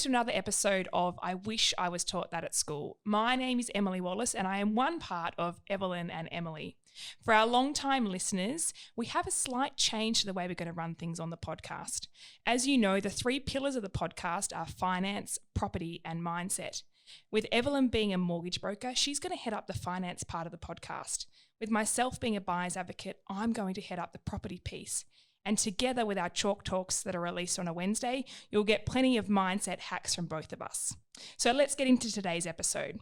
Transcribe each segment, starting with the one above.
to another episode of I Wish I Was Taught That at School. My name is Emily Wallace and I am one part of Evelyn and Emily. For our long-time listeners, we have a slight change to the way we're going to run things on the podcast. As you know, the three pillars of the podcast are finance, property, and mindset. With Evelyn being a mortgage broker, she's going to head up the finance part of the podcast. With myself being a buyer's advocate, I'm going to head up the property piece. And together with our Chalk Talks that are released on a Wednesday, you'll get plenty of mindset hacks from both of us. So let's get into today's episode.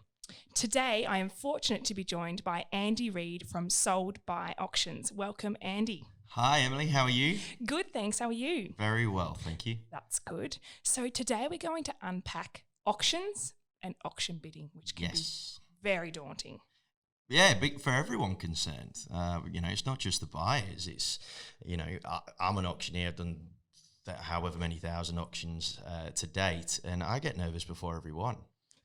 Today, I am fortunate to be joined by Andy Reid from Sold by Auctions. Welcome, Andy. Hi, Emily. How are you? Good, thanks. How are you? Very well, thank you. That's good. So today we're going to unpack auctions and auction bidding, which can be very daunting. Yeah, big for everyone concerned. It's not just the buyers. It's, I'm an auctioneer. I've done however many thousand auctions to date, and I get nervous before every one.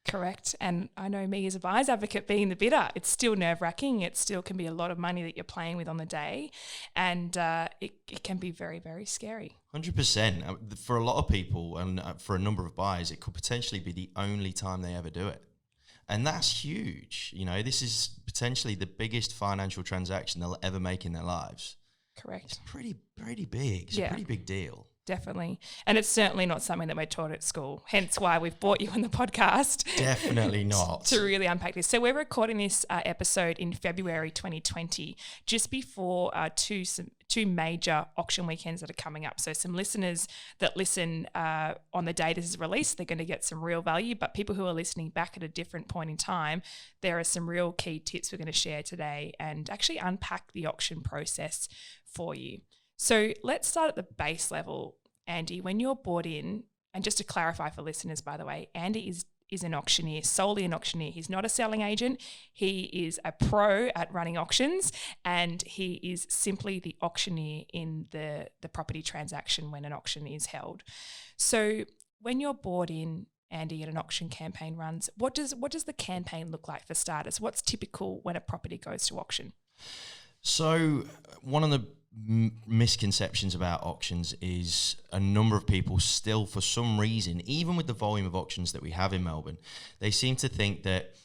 Correct. And I know me as a buyer's advocate being the bidder, it's still nerve-wracking. It still can be a lot of money that you're playing with on the day, and it can be very, very scary. 100%. For a lot of people and for a number of buyers, it could potentially be the only time they ever do it. And that's huge. This is potentially the biggest financial transaction they'll ever make in their lives. Correct. It's pretty big. It's a pretty big deal. Definitely. And it's certainly not something that we're taught at school, hence why we've brought you on the podcast. Definitely not. To really unpack this. So we're recording this episode in February 2020, just before two major auction weekends that are coming up. So some listeners that listen on the day this is released, they're going to get some real value, but people who are listening back at a different point in time, there are some real key tips we're going to share today and actually unpack the auction process for you. So let's start at the base level, Andy. When you're bought in, and just to clarify for listeners, by the way, Andy is an auctioneer, solely an auctioneer. He's not a selling agent. He is a pro at running auctions, and he is simply the auctioneer in the property transaction when an auction is held. So when you're bought in, Andy, and an auction campaign runs, what does the campaign look like for starters? What's typical when a property goes to auction? So one of the misconceptions about auctions is a number of people still, for some reason, even with the volume of auctions that we have in Melbourne, they seem to think that,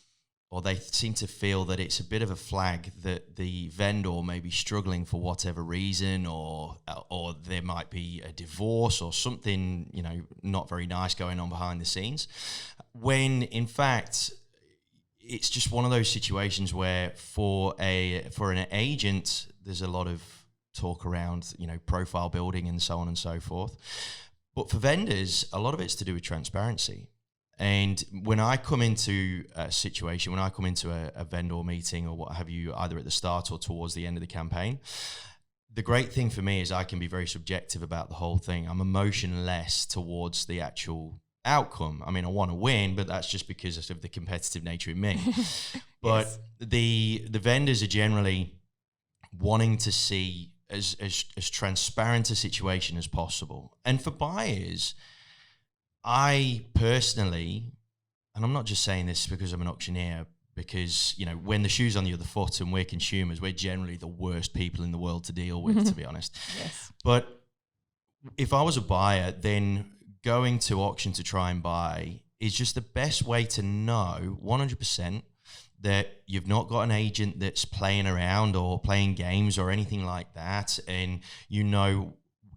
or they seem to feel that it's a bit of a flag that the vendor may be struggling for whatever reason, or there might be a divorce or something, not very nice going on behind the scenes, when in fact it's just one of those situations where for an agent, there's a lot of talk around, profile building and so on and so forth. But for vendors, a lot of it's to do with transparency. And when I come into a situation, when I come into a vendor meeting or what have you, either at the start or towards the end of the campaign, the great thing for me is I can be very subjective about the whole thing. I'm emotionless towards the actual outcome. I mean, I want to win, but that's just because of the competitive nature in me. But yes, the vendors are generally wanting to see as transparent a situation as possible. And for buyers, I personally, and I'm not just saying this because I'm an auctioneer, because, when the shoe's on the other foot and we're consumers, we're generally the worst people in the world to deal with, to be honest. Yes. But if I was a buyer, then going to auction to try and buy is just the best way to know 100% that you've not got an agent that's playing around or playing games or anything like that, and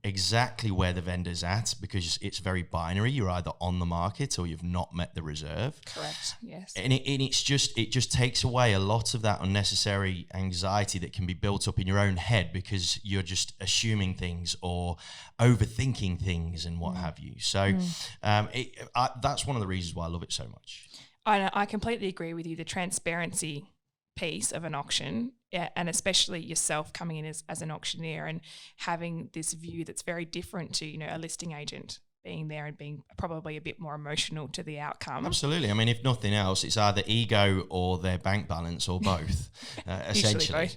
exactly where the vendor's at, because it's very binary. You're either on the market or you've not met the reserve. Correct. Yes. And it just takes away a lot of that unnecessary anxiety that can be built up in your own head because you're just assuming things or overthinking things and what have you. So that's one of the reasons why I love it so much. I completely agree with you. The transparency piece of an auction, and especially yourself coming in as an auctioneer and having this view that's very different to, a listing agent being there and being probably a bit more emotional to the outcome. Absolutely. I mean, if nothing else, it's either ego or their bank balance or both, essentially.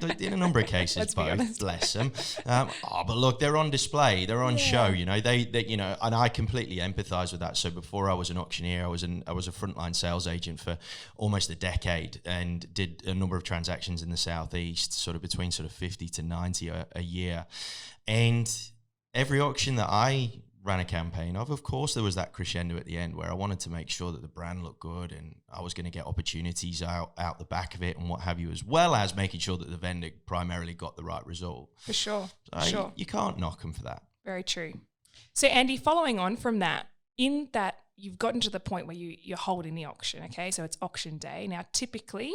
Both. In a number of cases, both. Bless them. But look, they're on display. They're on show. They and I completely empathise with that. So before I was an auctioneer, I was a frontline sales agent for almost a decade and did a number of transactions in the southeast, sort of between 50 to 90 a year, and every auction that I ran a campaign of course, there was that crescendo at the end where I wanted to make sure that the brand looked good and I was going to get opportunities out the back of it and what have you, as well as making sure that the vendor primarily got the right result. For sure. So sure. You can't knock them for that. Very true. So Andy, following on from that, in that you've gotten to the point where you're holding the auction, okay? So it's auction day. Now, typically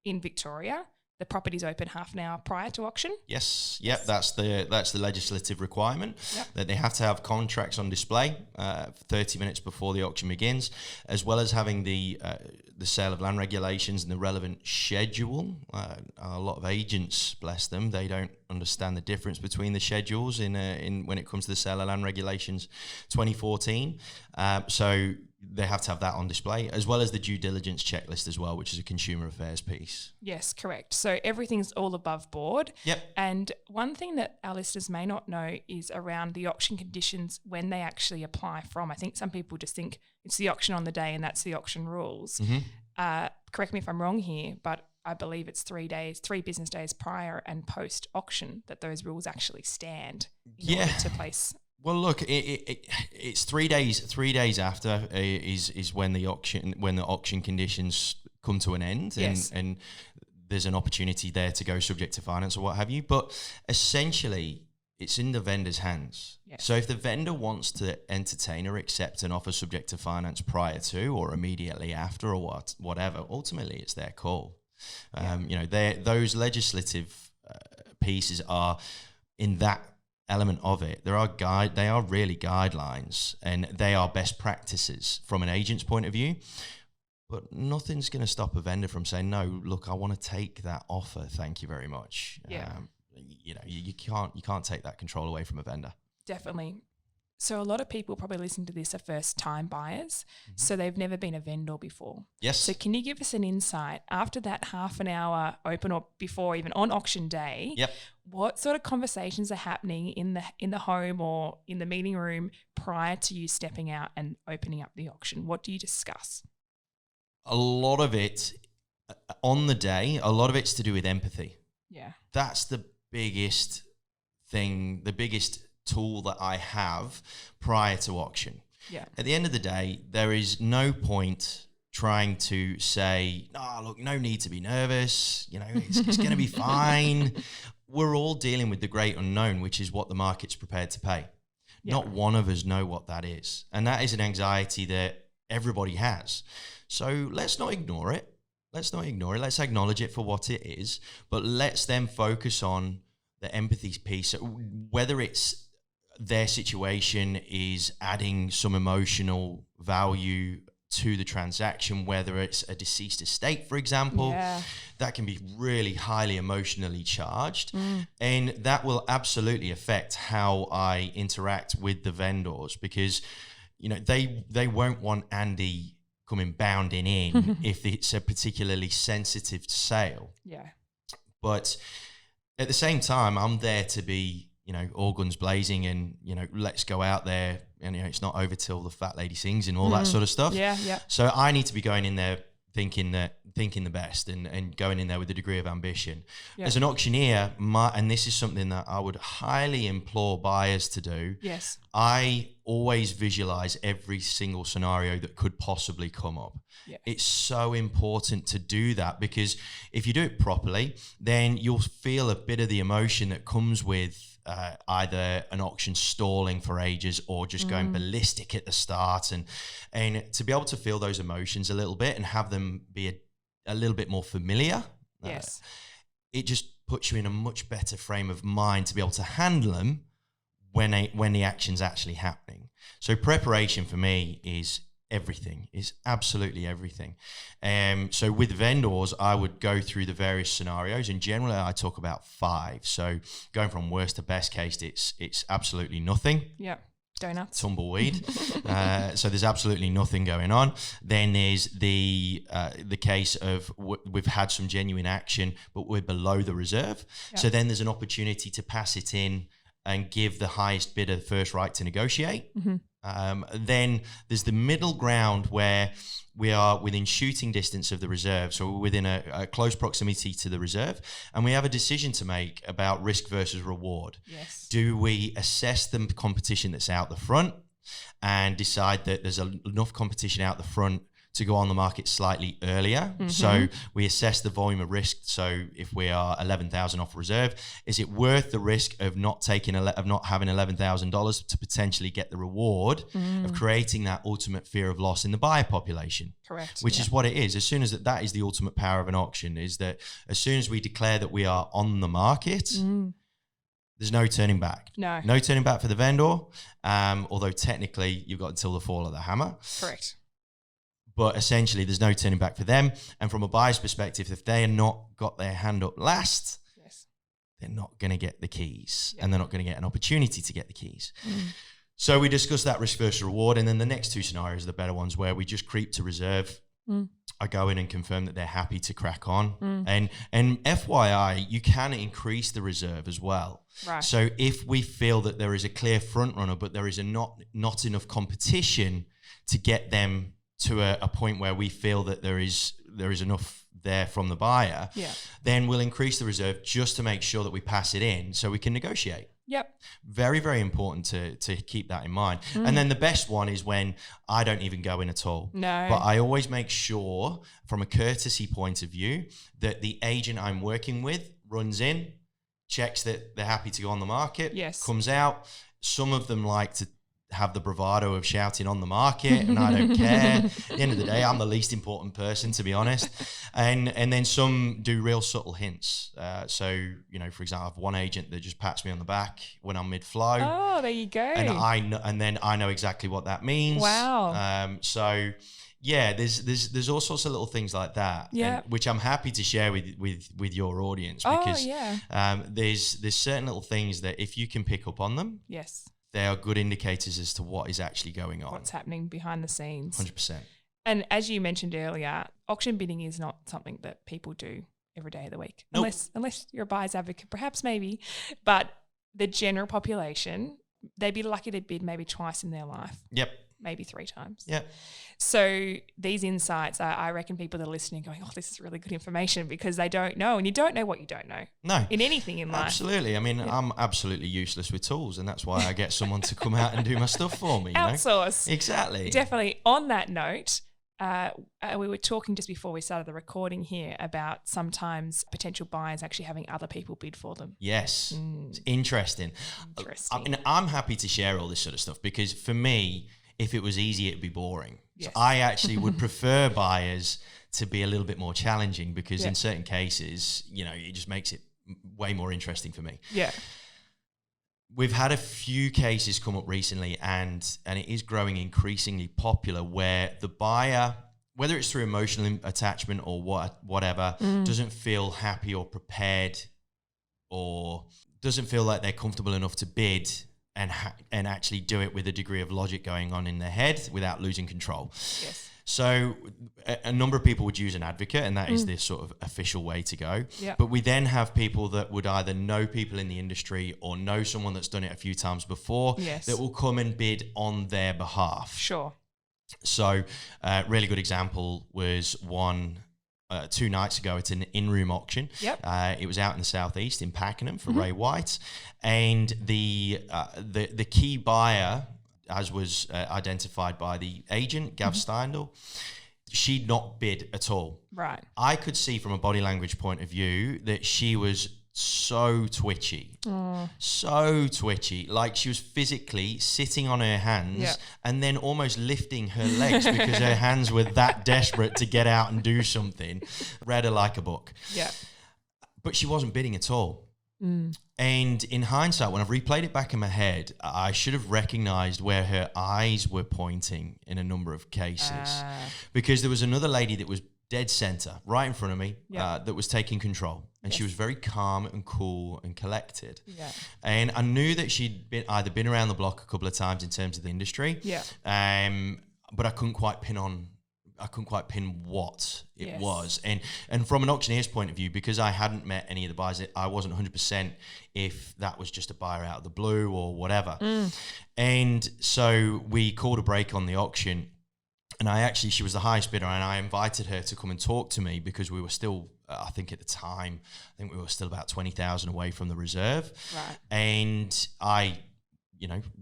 in Victoria, the property's open half an hour prior to auction. Yes. Yep. That's the legislative requirement, that they have to have contracts on display 30 minutes before the auction begins, as well as having the sale of land regulations and the relevant schedule. A lot of agents, bless them, they don't understand the difference between the schedules in when it comes to the sale of land regulations 2014. So they have to have that on display, as well as the due diligence checklist as well, which is a consumer affairs piece. Yes, correct. So everything's all above board. Yep. And one thing that our listeners may not know is around the auction conditions when they actually apply from. I think some people just think it's the auction on the day and that's the auction rules. Mm-hmm. Correct me if I'm wrong here, but I believe it's 3 business days prior and post auction that those rules actually stand in order to place. Well, look, it's 3 days. 3 days after is when the auction conditions come to an end, and there's an opportunity there to go subject to finance or what have you. But essentially, it's in the vendor's hands. Yes. So if the vendor wants to entertain or accept an offer subject to finance prior to or immediately after or whatever, ultimately it's their call. Those legislative pieces are in that element of it. They are really guidelines and they are best practices from an agent's point of view. But nothing's going to stop a vendor from saying, no, look, I want to take that offer. Thank you very much. Yeah. You can't take that control away from a vendor. Definitely. So a lot of people probably listen to this are first-time buyers, so they've never been a vendor before. Yes. So can you give us an insight after that half an hour open or before even on auction day? Yep. What sort of conversations are happening in the home or in the meeting room prior to you stepping out and opening up the auction? What do you discuss? A lot of it on the day, a lot of it's to do with empathy. Yeah. That's the biggest thing, the biggest tool that I have prior to auction. Yeah. At the end of the day, there is no point trying to say, look, no need to be nervous. It's going to be fine. We're all dealing with the great unknown, which is what the market's prepared to pay. Yeah. Not one of us know what that is. And that is an anxiety that everybody has. So let's not ignore it. Let's Let's acknowledge it for what it is, but let's then focus on the empathy piece, whether it's their situation is adding some emotional value to the transaction, whether it's a deceased estate, for example, that can be really highly emotionally charged. And that will absolutely affect how I interact with the vendors, because, they won't want Andy coming bounding in if it's a particularly sensitive sale. Yeah. But at the same time, I'm there to be, all guns blazing and, let's go out there and, it's not over till the fat lady sings and all that sort of stuff. Yeah, yeah. So I need to be going in there thinking the best and going in there with a degree of ambition. Yeah. As an auctioneer, and this is something that I would highly implore buyers to do. Yes. I always visualize every single scenario that could possibly come up. Yeah. It's so important to do that, because if you do it properly, then you'll feel a bit of the emotion that comes with either an auction stalling for ages or just going ballistic at the start, and to be able to feel those emotions a little bit and have them be a little bit more familiar. Yes. It just puts you in a much better frame of mind to be able to handle them when the action's actually happening. So preparation for me is everything, is absolutely everything. So with vendors, I would go through the various scenarios, and generally I talk about 5. So going from worst to best case, it's absolutely nothing. Yeah. Donuts. Tumbleweed. So there's absolutely nothing going on. Then there's the case of we've had some genuine action, but we're below the reserve. Yeah. So then there's an opportunity to pass it in and give the highest bidder the first right to negotiate. Then there's the middle ground where we are within shooting distance of the reserve, so we're within a close proximity to the reserve, and we have a decision to make about risk versus reward. Yes. Do we assess the competition that's out the front and decide that there's enough competition out the front to go on the market slightly earlier? So we assess the volume of risk. So if we are 11,000 off reserve, is it worth the risk of not taking of not having $11,000 to potentially get the reward of creating that ultimate fear of loss in the buyer population? Correct. Which is what it is. As soon as that is the ultimate power of an auction, is that as soon as we declare that we are on the market, there's no turning back. No turning back for the vendor. Although technically you've got until the fall of the hammer. Correct. But essentially, there's no turning back for them. And from a buyer's perspective, if they are not got their hand up last, they're not going to get the keys, and they're not going to get an opportunity to get the keys. So we discuss that risk versus reward. And then the next two scenarios are the better ones, where we just creep to reserve. I go in and confirm that they're happy to crack on. And FYI, you can increase the reserve as well. Right. So if we feel that there is a clear front runner, but there is not enough competition to get them to a point where we feel that there is enough there from the buyer, then we'll increase the reserve just to make sure that we pass it in so we can negotiate. Yep. Very, very important to keep that in mind. And then the best one is when I don't even go in at all. No. But I always make sure, from a courtesy point of view, that the agent I'm working with runs in, checks that they're happy to go on the market, comes out. Some of them like to have the bravado of shouting on the market, and I don't care. At the end of the day, I'm the least important person, to be honest. And then some do real subtle hints. So, you know, for example, I have one agent that just pats me on the back when I'm mid-flow. Oh, there you go. And then I know exactly what that means. Wow. So yeah, there's all sorts of little things like that, which I'm happy to share with your audience, because there's certain little things that if you can pick up on them, they are good indicators as to what is actually going on. What's happening behind the scenes. 100%. And as you mentioned earlier, auction bidding is not something that people do every day of the week. Nope. Unless you're a buyer's advocate, perhaps maybe. But the general population, they'd be lucky to bid maybe twice in their life. Yep. Maybe 3 times. Yep. So these insights, I reckon people that are listening going, oh, this is really good information, because they don't know. And you don't know what you don't know. No. In anything in life. Absolutely. I mean, I'm absolutely useless with tools, and that's why I get someone to come out and do my stuff for me. Outsource. You know? Exactly. Definitely. On that note, we were talking just before we started the recording here about sometimes potential buyers actually having other people bid for them. Yes. It's interesting. I mean, I'm happy to share all this sort of stuff, because for me, if it was easy, it'd be boring. Yes. So I actually would prefer buyers to be a little bit more challenging, because in certain cases, you know, it just makes it way more interesting for me. Yeah. We've had a few cases come up recently, and it is growing increasingly popular, where the buyer, whether it's through emotional attachment or whatever, doesn't feel happy or prepared, or doesn't feel like they're comfortable enough to bid and actually do it with a degree of logic going on in their head without losing control. Yes. So a number of people would use an advocate, and that is the sort of official way to go. Yep. But we then have people that would either know people in the industry or know someone that's done it a few times before that will come and bid on their behalf. Sure. So a really good example was one 2 nights ago at an in-room auction. Yep. It was out in the southeast in Pakenham for Ray White, and the key buyer, as was identified by the agent, Gav Steindl, she'd not bid at all. Right. I could see from a body language point of view that she was so twitchy, like she was physically sitting on her hands and then almost lifting her legs because her hands were that desperate to get out and do something. Read her like a book. Yeah. But she wasn't bidding at all. And in hindsight, when I've replayed it back in my head, I should have recognized where her eyes were pointing in a number of cases, because there was another lady that was dead center right in front of me that was taking control, and she was very calm and cool and collected. And I knew that she'd either been around the block a couple of times in terms of the industry, but I couldn't quite pin on I couldn't quite pin what it Yes. was. And from an auctioneer's point of view, because I hadn't met any of the buyers, I wasn't 100% if that was just a buyer out of the blue or whatever. And so we called a break on the auction, and she was the highest bidder, and I invited her to come and talk to me because we were still, I think at the time, we were still about 20,000 away from the reserve. Right. And I,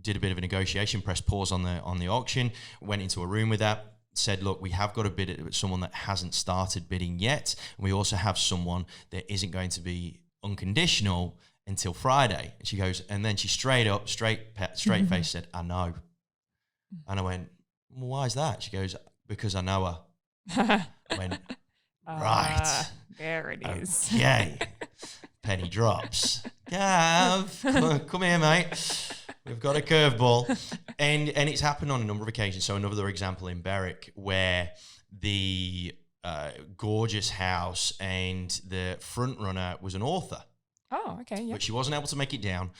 did a bit of a negotiation, pressed pause on the auction, went into a room with her, said, look, we have got to bid at someone that hasn't started bidding yet. And we also have someone that isn't going to be unconditional until Friday. And she goes, and then she straight face said, I know. And I went, well, why is that? She goes, because I know her. I went, right. There it is. Okay. Penny drops. Gav, come here, mate. We've got a curveball. And it's happened on a number of occasions. So another example in Berwick where the gorgeous house and the front runner was an author. Oh, okay, yeah. But she wasn't able to make it down.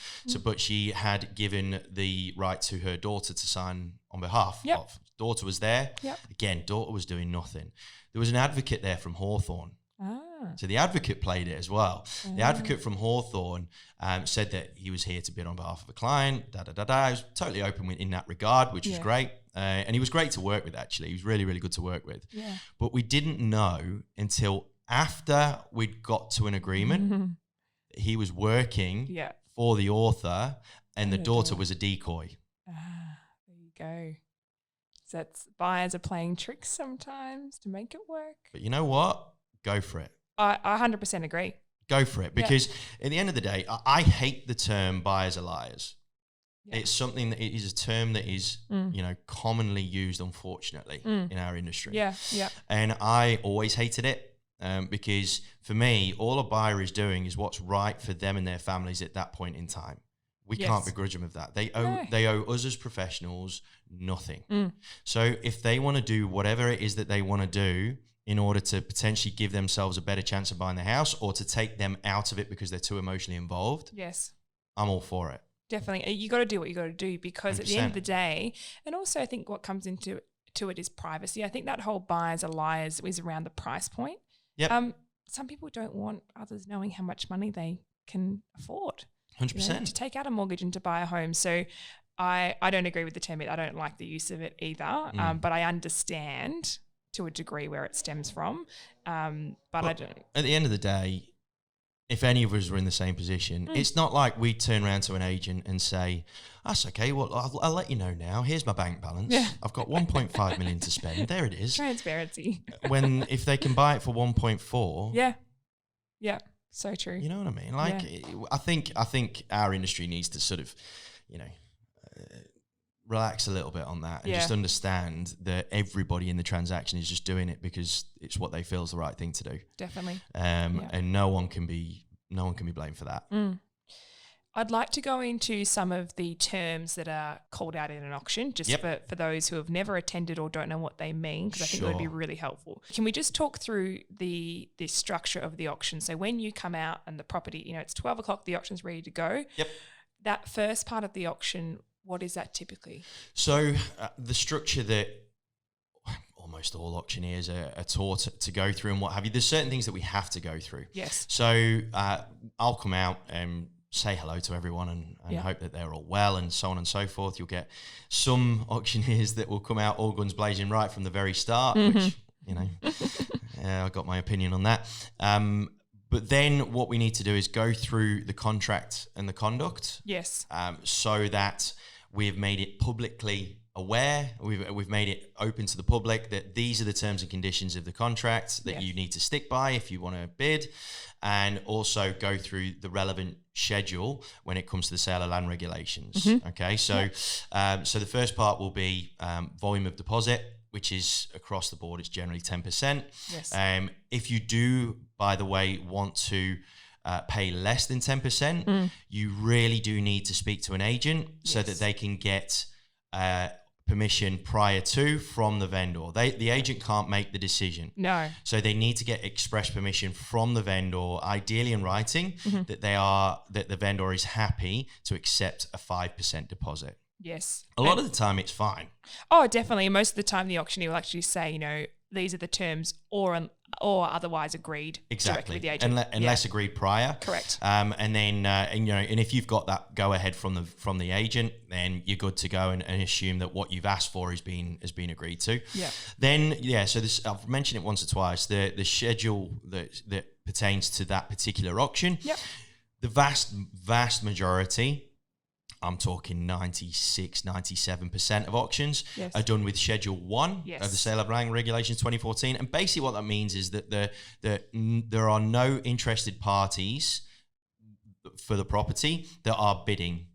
But she had given the right to her daughter to sign on behalf of. Daughter was there. Yep. Again, daughter was doing nothing. There was an advocate there from Hawthorne. So the advocate played it as well. The advocate from Hawthorne said that he was here to bid on behalf of a client. I was totally open in that regard, which was great. And he was great to work with, actually. He was really, really good to work with. Yeah. But we didn't know until after we'd got to an agreement that he was working for the author and the daughter was a decoy. There you go. So that's buyers are playing tricks sometimes to make it work. But you know what? Go for it. I 100% agree. Go for it. Because at the end of the day, I hate the term buyers are liars. Yeah. It's something that is a term that is, commonly used, unfortunately, in our industry. Yeah, yeah. And I always hated it because for me, all a buyer is doing is what's right for them and their families at that point in time. We can't begrudge them of that. They owe us as professionals nothing. So if they want to do whatever it is that they want to do in order to potentially give themselves a better chance of buying the house or to take them out of it because they're too emotionally involved, I'm all for it. Definitely. You got to do what you got to do because 100%. At the end of the day, and also I think what comes into it is privacy. I think that whole buyers are liars is around the price point. Yep. Some people don't want others knowing how much money they can afford. 100%. To take out a mortgage and to buy a home. So I don't agree with the term. I don't like the use of it either. But I understand to a degree where it stems from. But I don't. At the end of the day, if any of us were in the same position, it's not like we turn around to an agent and say, that's okay, well, I'll let you know now. Here's my bank balance. Yeah. I've got 1.5 million to spend. There it is. Transparency. If they can buy it for 1.4. Yeah. Yeah. So true. You know what I mean? Like, I think our industry needs to sort of, relax a little bit on that and just understand that everybody in the transaction is just doing it because it's what they feel is the right thing to do. Definitely. And no one can be blamed for that. I'd like to go into some of the terms that are called out in an auction, just for those who have never attended or don't know what they mean, because I think it would be really helpful. Can we just talk through the structure of the auction? So when you come out and the property, it's 12 o'clock, the auction's ready to go. Yep. That first part of the auction, what is that typically? So the structure that almost all auctioneers are taught to go through and what have you, there's certain things that we have to go through. Yes. So I'll come out and say hello to everyone and hope that they're all well and so on and so forth. You'll get some auctioneers that will come out all guns blazing right from the very start, which, I got my opinion on that. But then what we need to do is go through the contract and the conduct. Yes. So that we've made it publicly aware, we've made it open to the public that these are the terms and conditions of the contract that you need to stick by if you want to bid, and also go through the relevant schedule when it comes to the sale of land regulations. Okay, so so the first part will be volume of deposit, which is across the board, it's generally 10%. Yes. If you do, by the way, want to pay less than 10%, you really do need to speak to an agent so that they can get permission prior to from the vendor. The agent can't make the decision. No. So they need to get express permission from the vendor, ideally in writing, that the vendor is happy to accept a 5% deposit. Yes. A lot of the time it's fine. Oh, definitely. Most of the time the auctioneer will actually say, these are the terms, or otherwise agreed directly with the agent. Unless agreed prior. Correct. And then and if you've got that go ahead from the agent, then you're good to go and assume that what you've asked for has been agreed to. Yeah. Then so this, I've mentioned it once or twice, the schedule that pertains to that particular auction. Yep. The vast majority, I'm talking 96, 97% of auctions are done with Schedule 1 of the Sale of Land Regulations 2014. And basically what that means is that there are no interested parties for the property that are bidding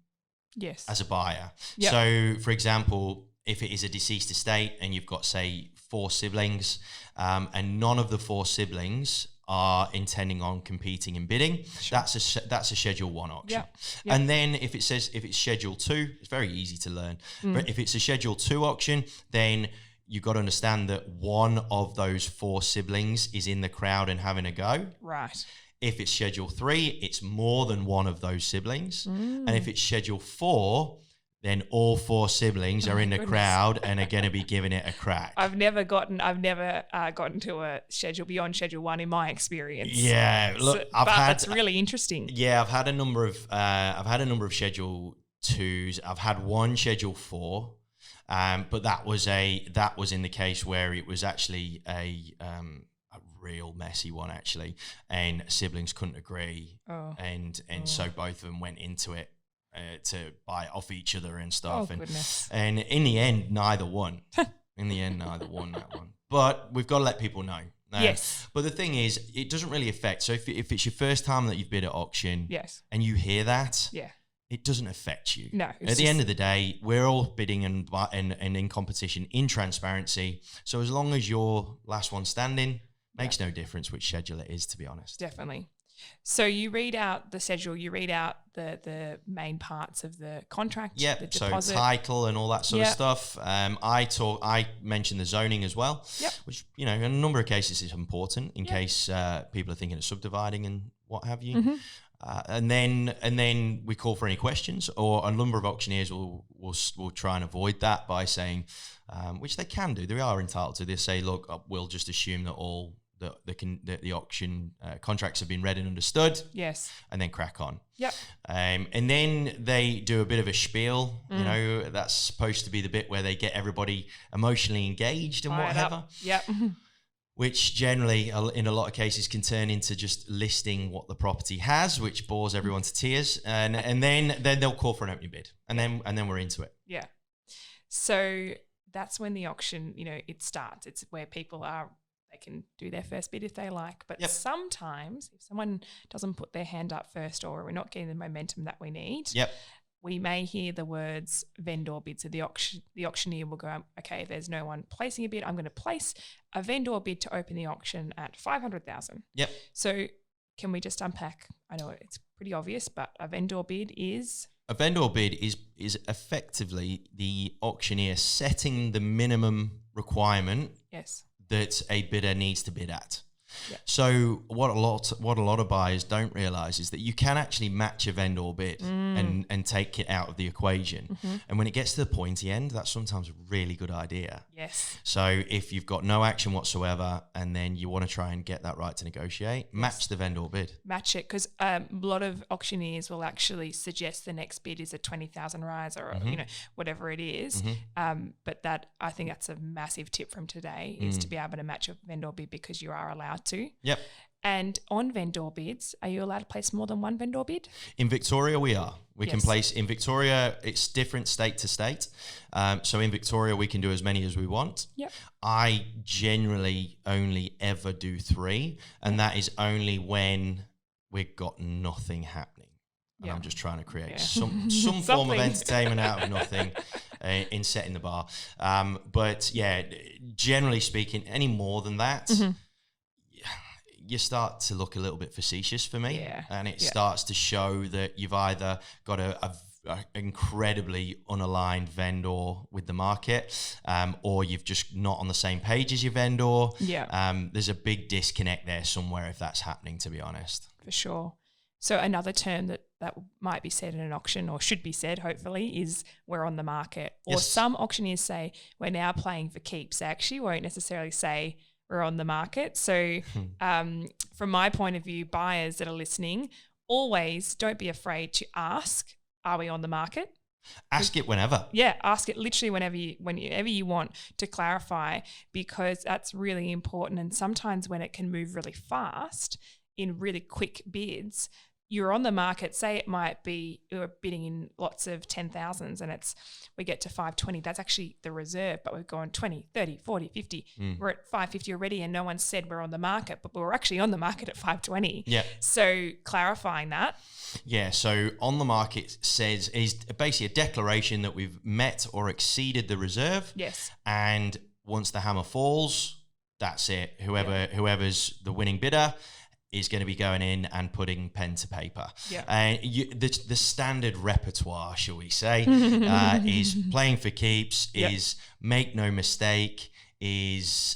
as a buyer. Yep. So, for example, if it is a deceased estate and you've got, say, 4 siblings and none of the 4 siblings are intending on competing and bidding, that's a Schedule 1 auction. Yeah. And then if it's Schedule 2, it's very easy to learn. But if it's a Schedule 2 auction, then you've got to understand that one of those 4 siblings is in the crowd and having a go. Right. If it's Schedule 3, it's more than one of those siblings. And if it's Schedule 4, then all 4 siblings are in the crowd and are going to be giving it a crack. I've never gotten to a schedule beyond Schedule 1 in my experience. Yeah, look, that's really interesting. Yeah, I've had a number of Schedule 2s. I've had one Schedule 4, but that was in the case where it was actually a real messy one actually, and siblings couldn't agree, and so both of them went into it to buy off each other and stuff. And in the end, neither won. That one. But we've got to let people know. Yes. But the thing is, it doesn't really affect. So if it's your first time that you've bid at auction, and you hear that, it doesn't affect you. No. At the end of the day, we're all bidding and in competition in transparency. So as long as you're last one standing, makes no difference which schedule it is, to be honest. Definitely. So you read out the schedule, you read out the main parts of the contract, the deposit. So title and all that sort of stuff. I mentioned the zoning as well, which, in a number of cases is important in case people are thinking of subdividing and what have you. Mm-hmm. And then we call for any questions, or a number of auctioneers will try and avoid that by saying, which they can do, they are entitled to. They say, look, we'll just assume that all the auction contracts have been read and understood. Yes. And then crack on. Yep. And then they do a bit of a spiel. That's supposed to be the bit where they get everybody emotionally engaged and whatever. Yep. Which generally, in a lot of cases, can turn into just listing what the property has, which bores everyone to tears. And then they'll call for an opening bid, and then we're into it. Yeah. So that's when the auction, it starts. It's where people are. They can do their first bid if they like, but sometimes if someone doesn't put their hand up first, or we're not getting the momentum that we need, we may hear the words vendor bid. So the auctioneer will go, okay, there's no one placing a bid, I'm going to place a vendor bid to open the auction at 500,000. Yep. So can we just unpack? I know it's pretty obvious, but a vendor bid is? A vendor bid is effectively the auctioneer setting the minimum requirement that a bidder needs to bid at. Yep. So what a lot of buyers don't realize is that you can actually match a vendor bid and take it out of the equation. Mm-hmm. And when it gets to the pointy end, that's sometimes a really good idea. Yes. So if you've got no action whatsoever and then you want to try and get that right to negotiate, match the vendor bid. Match it, because a lot of auctioneers will actually suggest the next bid is a 20,000 rise, or whatever it is. Mm-hmm. But I think that's a massive tip from today, is to be able to match a vendor bid, because you are allowed to. Yep. And on vendor bids, are you allowed to place more than one vendor bid? In Victoria, we are. We can place, in Victoria, it's different state to state. So in Victoria, we can do as many as we want. Yep. I generally only ever do 3, and that is only when we've got nothing happening. And I'm just trying to create some form of entertainment out of nothing in setting the bar. But generally speaking, any more than that, you start to look a little bit facetious for me, and it starts to show that you've either got a incredibly unaligned vendor with the market, or you've just not on the same page as your vendor. Yeah. There's a big disconnect there somewhere if that's happening, to be honest. For sure. So another term that might be said in an auction, or should be said, hopefully, is we're on the market. Or Yes. some auctioneers say we're now playing for keeps. They actually won't necessarily say we're on the market. So from my point of view, buyers that are listening, always don't be afraid to ask, are we on the market? Ask it whenever. Yeah, ask it literally whenever you want to clarify, because that's really important. And sometimes when it can move really fast in really quick bids, you're on the market, say it might be you're bidding in lots of 10,000s and we get to 520. That's actually the reserve, but we've gone 20, 30, 40, 50. We're at 550 already and no one said we're on the market, but we're actually on the market at 520. Yeah. So clarifying that. Yeah, so on the market is basically a declaration that we've met or exceeded the reserve. Yes. And once the hammer falls, that's it. Whoever's the winning bidder is going to be going in and putting pen to paper. Yeah. And the standard repertoire, shall we say, is playing for keeps, is make no mistake, is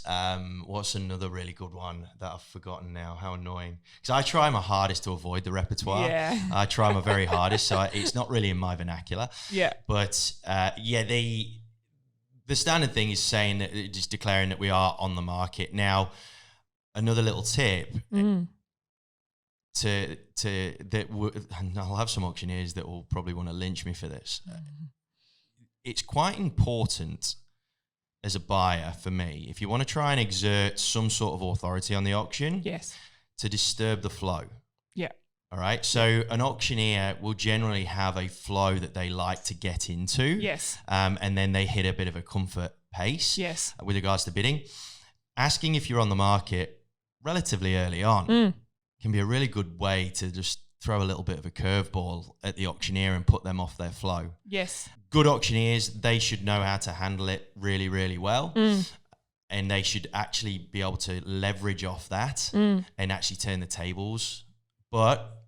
what's another really good one that I've forgotten now? How annoying. Because I try my hardest to avoid the repertoire. Yeah. I try my very hardest, so it's not really in my vernacular. Yeah. But the standard thing is saying that, just declaring that we are on the market. Now, another little tip, and I'll have some auctioneers that will probably want to lynch me for this. It's quite important as a buyer, for me, if you want to try and exert some sort of authority on the auction, to disturb the flow. Yeah. All right. So an auctioneer will generally have a flow that they like to get into. Yes. And then they hit a bit of a comfort pace. Yes. With regards to bidding. Asking if you're on the market relatively early on can be a really good way to just throw a little bit of a curveball at the auctioneer and put them off their flow. Yes. Good auctioneers, they should know how to handle it really, really well. And they should actually be able to leverage off that and actually turn the tables. But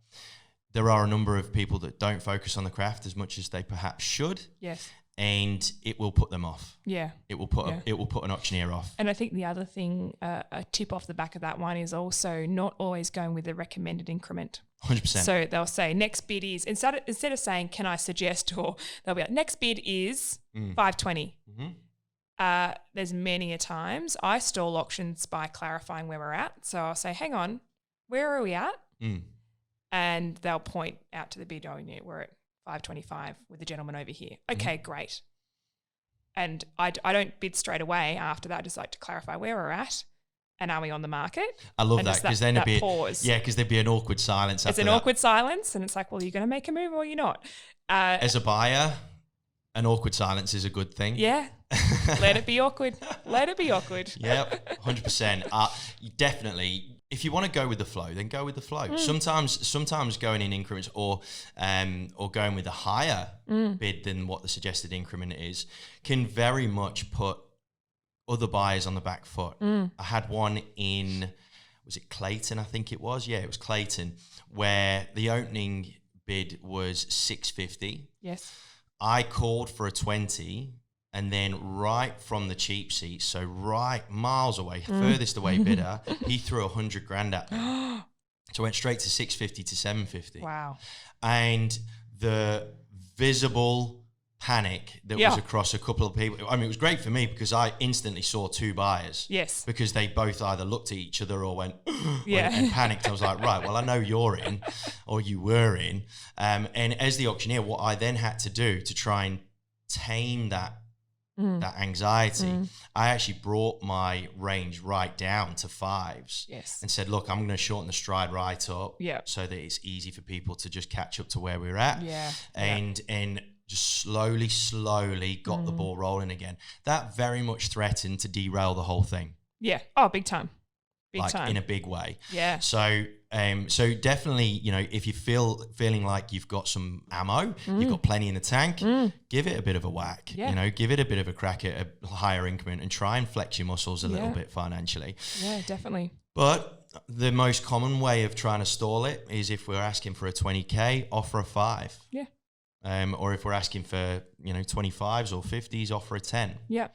there are a number of people that don't focus on the craft as much as they perhaps should. Yes. And it will put them off. Yeah. It will put an auctioneer off. And I think the other thing, a tip off the back of that one, is also not always going with the recommended increment. 100%. So they'll say next bid is, instead of saying, can I suggest, or they'll be like, next bid is 520. There's many a times I stall auctions by clarifying where we're at. So I'll say, hang on, where are we at? And they'll point out to the bid, we're at 525 with the gentleman over here. Okay, great. And I don't bid straight away after that. I just like to clarify where we're at and are we on the market? I love that, because then it'd be pause. Yeah, because there'd be an awkward silence after that. It's an awkward silence, and it's like, well, you're going to make a move or you're not. As a buyer, an awkward silence is a good thing. Yeah. Let it be awkward. Let it be awkward. Yep, 100%. Definitely. If you want to go with the flow, then go with the flow. Sometimes going in increments or going with a higher bid than what the suggested increment is can very much put other buyers on the back foot. I had one in, was it Clayton? I think it was. Yeah, it was Clayton, where the opening bid was 650. Yes. I called for a 20. And then right from the cheap seat, so right miles away, furthest away bidder, he threw 100 grand at me. So I went straight to 650 to 750. Wow. And the visible panic that was across a couple of people. I mean, it was great for me because I instantly saw two buyers. Yes. Because they both either looked at each other or went, and panicked. I was like, right, well, I know you're in, or you were in. And as the auctioneer, what I then had to do to try and tame that anxiety, I actually brought my range right down to fives. Yes. And said, look, I'm going to shorten the stride right up so that it's easy for people to just catch up to where we're at. Yeah. And just slowly got the ball rolling again. That very much threatened to derail the whole thing. Yeah. Oh, big time. Big like time. In a big way. Yeah. So definitely, if you feeling like you've got some ammo, you've got plenty in the tank, give it a bit of a whack. Yeah. Give it a bit of a crack at a higher increment and try and flex your muscles a little bit financially. Yeah, definitely. But the most common way of trying to stall it is if we're asking for a 20K, offer a 5. Yeah. Or if we're asking for 25s or 50s, offer a 10. Yeah.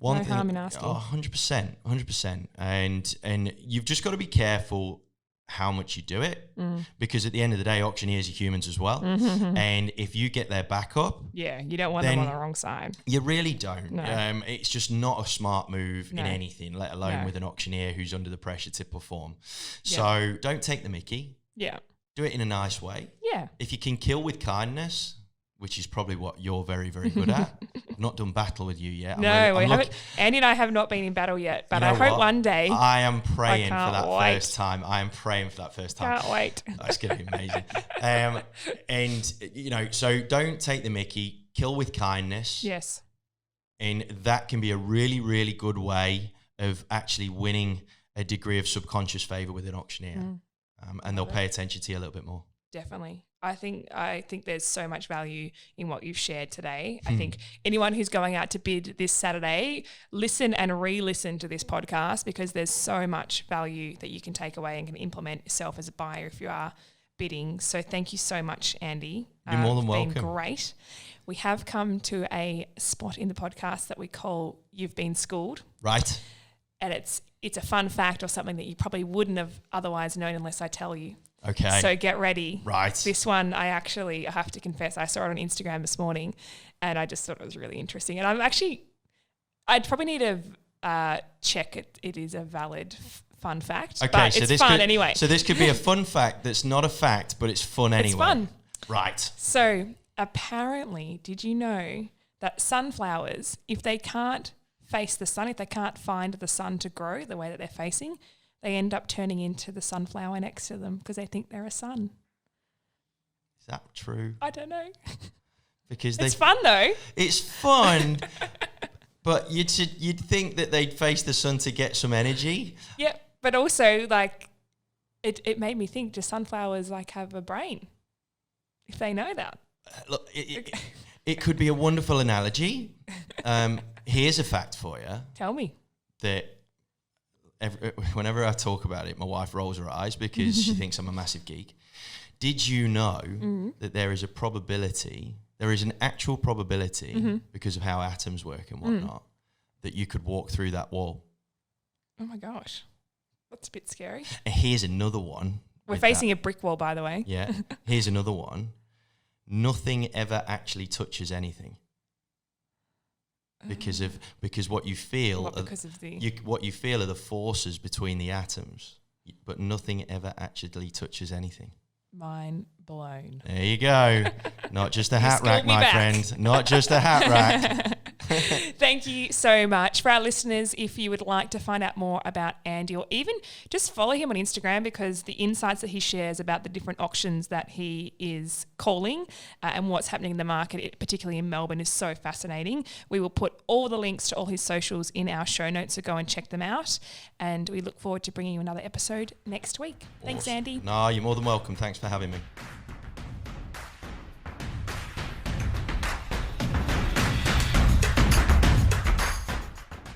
No harm in asking. 100%. And you've just got to be careful how much you do it, because at the end of the day, auctioneers are humans as well. And if you get their back up, you don't want them on the wrong side. You really don't. No. It's just not a smart move in No. anything, let alone No. with an auctioneer who's under the pressure to perform. Yeah. So don't take the mickey. Yeah. Do it in a nice way. Yeah. If you can kill with kindness, which is probably what you're very, very good at. I've not done battle with you yet. No, we haven't. Andy and I have not been in battle yet, but I hope one day. I am praying for that wait. first time. I am praying for that first time. Can't wait. That's going to be amazing. And, you know, so don't take the mickey, kill with kindness. Yes. And that can be a really, really good way of actually winning a degree of subconscious favor with an auctioneer. And they'll pay attention to you a little bit more. Definitely. I think there's so much value in what you've shared today. I think anyone who's going out to bid this Saturday, listen and re-listen to this podcast, because there's so much value that you can take away and can implement yourself as a buyer if you are bidding. So thank you so much, Andy. You're more than welcome. It's been great. We have come to a spot in the podcast that we call You've Been Schooled. Right. And it's a fun fact or something that you probably wouldn't have otherwise known unless I tell you. Okay. So get ready. Right. This one, I have to confess, I saw it on Instagram this morning and I just thought it was really interesting. And I'd probably need to check it. It is a valid fun fact. Okay, but so it's fun anyway. So this could be a fun fact that's not a fact, but it's fun anyway. It's fun. Right. So apparently, did you know that sunflowers, if they can't face the sun, if they can't find the sun to grow the way that they're facing, they end up turning into the sunflower next to them because they think they're a sun. Is that true? I don't know. Because it's fun though. It's fun, but you'd think that they'd face the sun to get some energy. Yeah, but also like it made me think: do sunflowers like have a brain? If they know that, look, it could be a wonderful analogy. Here's a fact for you. Tell me. That whenever I talk about it, my wife rolls her eyes because she thinks I'm a massive geek. Did you know that there is an actual probability, because of how atoms work and whatnot, that you could walk through that wall? Oh my gosh. That's a bit scary. And here's another one. We're facing a brick wall, by the way. Yeah. Here's another one. Nothing ever actually touches anything. Because what you feel, what you feel are the forces between the atoms, but nothing ever actually touches anything. Mind blown. There you go. Not just a hat rack, my friend. Not just a hat rack. Thank you so much. For our listeners, if you would like to find out more about Andy, or even just follow him on Instagram, because the insights that he shares about the different auctions that he is calling and what's happening in the market, particularly in Melbourne, is so fascinating. We will put all the links to all his socials in our show notes, so go and check them out. And we look forward to bringing you another episode next week. Awesome. Thanks, Andy. No, you're more than welcome. Thanks for having me.